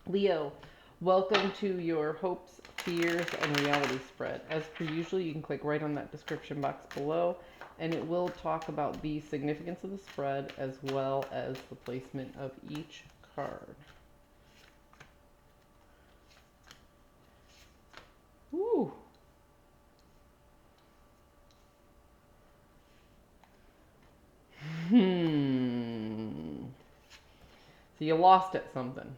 Leo, welcome to your hopes, fears, and reality spread. As per usual, you can click right on that description box below, and it will talk about the significance of the spread as well as the placement of each card. Woo! Hmm. So you lost at something.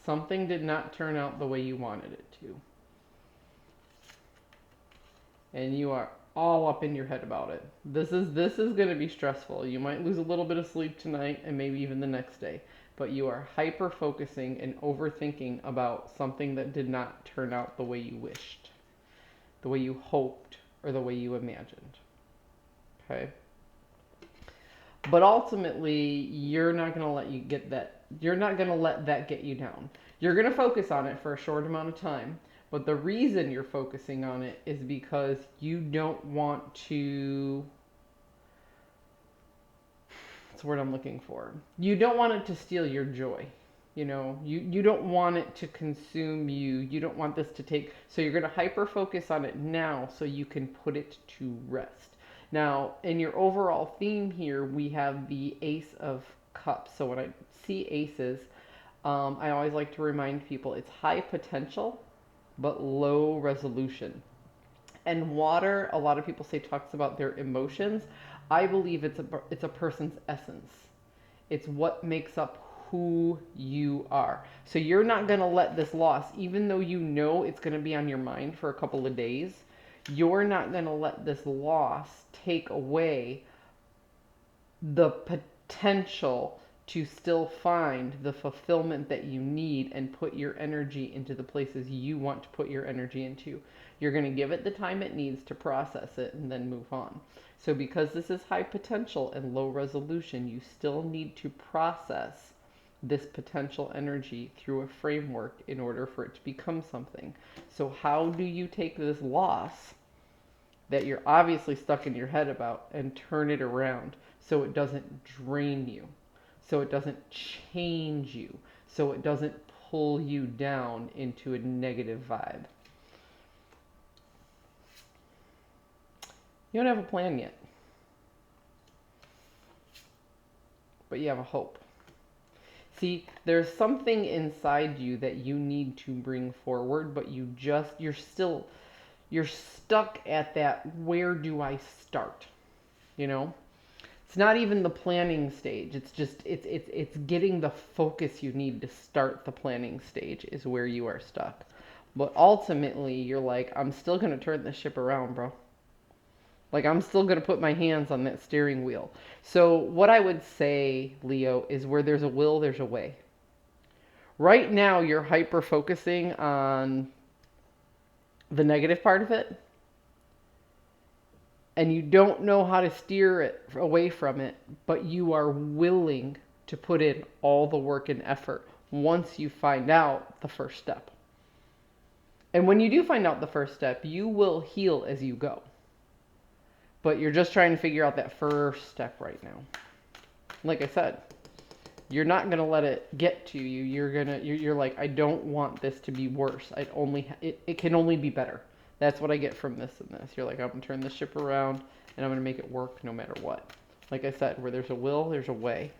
Something did not turn out the way you wanted it to. And you are all up in your head about it. This is going to be stressful. You might lose a little bit of sleep tonight and maybe even the next day, but you are hyper focusing and overthinking about something that did not turn out the way you wished, the way you hoped, or the way you imagined. Okay? But ultimately, you're not going to let you get that. You're not going to let that get you down. You're going to focus on it for a short amount of time. But the reason you're focusing on it is because you don't want to. That's the word I'm looking for. You don't want it to steal your joy. You don't want it to consume you. You don't want this to take. So you're going to hyper focus on it now so you can put it to rest. Now, in your overall theme here, we have the Ace of Cups. So when I see aces, I always like to remind people it's high potential but low resolution. And water, a lot of people say talks about their emotions. I believe it's a person's essence. It's what makes up who you are. So you're not going to let this loss, even though you know it's going to be on your mind for a couple of days, you're not going to let this loss take away the potential to still find the fulfillment that you need and put your energy into the places you want to put your energy into. You're going to give it the time it needs to process it and then move on. So, because this is high potential and low resolution, you still need to process this potential energy through a framework in order for it to become something. So, how do you take this loss that you're obviously stuck in your head about and turn it around so it doesn't drain you, so it doesn't change you, so it doesn't pull you down into a negative vibe? You don't have a plan yet, but you have a hope. See, there's something inside you that you need to bring forward, but you're stuck at that, where do I start? You know? It's not even the planning stage. It's just it's getting the focus you need to start the planning stage is where you are stuck. But ultimately, you're like, I'm still going to turn this ship around, bro. Like, I'm still going to put my hands on that steering wheel. So, what I would say, Leo, is where there's a will, there's a way. Right now, you're hyper focusing on the negative part of it, and you don't know how to steer it away from it, but you are willing to put in all the work and effort once you find out the first step. And when you do find out the first step, you will heal as you go. But you're just trying to figure out that first step right now. Like I said, you're not going to let it get to you. You're like, I don't want this to be worse. It can only be better. That's what I get from this and this. You're like, I'm going to turn this ship around and I'm going to make it work no matter what. Like I said, where there's a will, there's a way.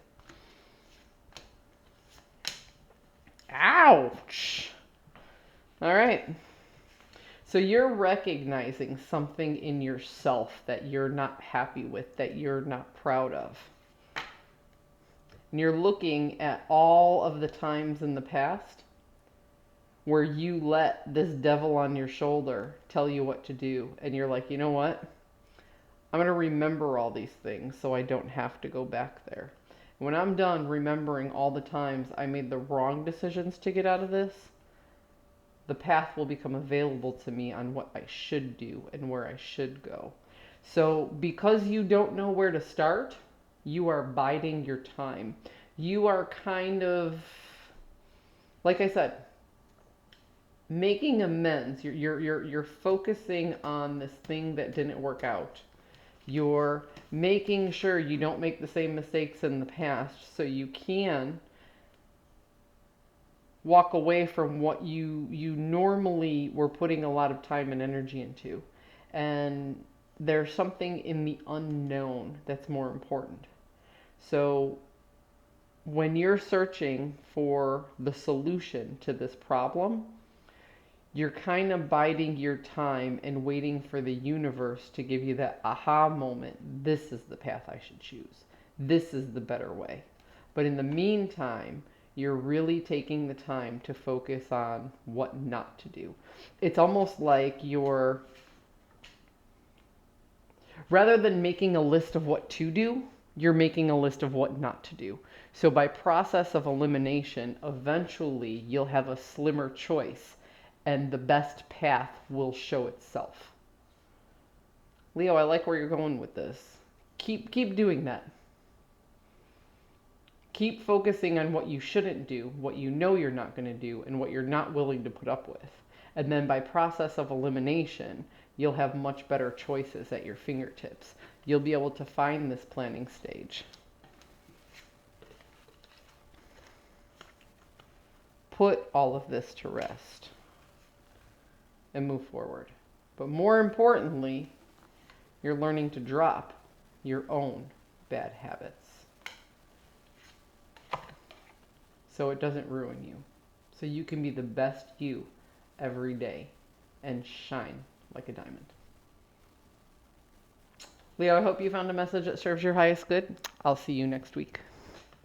Ouch! All right. So you're recognizing something in yourself that you're not happy with, that you're not proud of. And you're looking at all of the times in the past where you let this devil on your shoulder tell you what to do. And you're like, you know what? I'm going to remember all these things so I don't have to go back there. When I'm done remembering all the times I made the wrong decisions to get out of this, the path will become available to me on what I should do and where I should go. So, because you don't know where to start, you are biding your time. You are kind of, like I said, making amends. You're focusing on this thing that didn't work out. You're making sure you don't make the same mistakes in the past so you can walk away from what you normally were putting a lot of time and energy into. And there's something in the unknown that's more important. So when you're searching for the solution to this problem, you're kind of biding your time and waiting for the universe to give you that aha moment. This is the path I should choose. This is the better way. But in the meantime, you're really taking the time to focus on what not to do. It's almost like you're, rather than making a list of what to do, you're making a list of what not to do. So by process of elimination, eventually you'll have a slimmer choice and the best path will show itself. Leo, I like where you're going with this. Keep doing that. Keep focusing on what you shouldn't do, what you know you're not going to do, and what you're not willing to put up with. And then by process of elimination, you'll have much better choices at your fingertips. You'll be able to find this planning stage. Put all of this to rest and move forward. But more importantly, you're learning to drop your own bad habits so it doesn't ruin you. So you can be the best you every day and shine like a diamond. Leo, I hope you found a message that serves your highest good. I'll see you next week.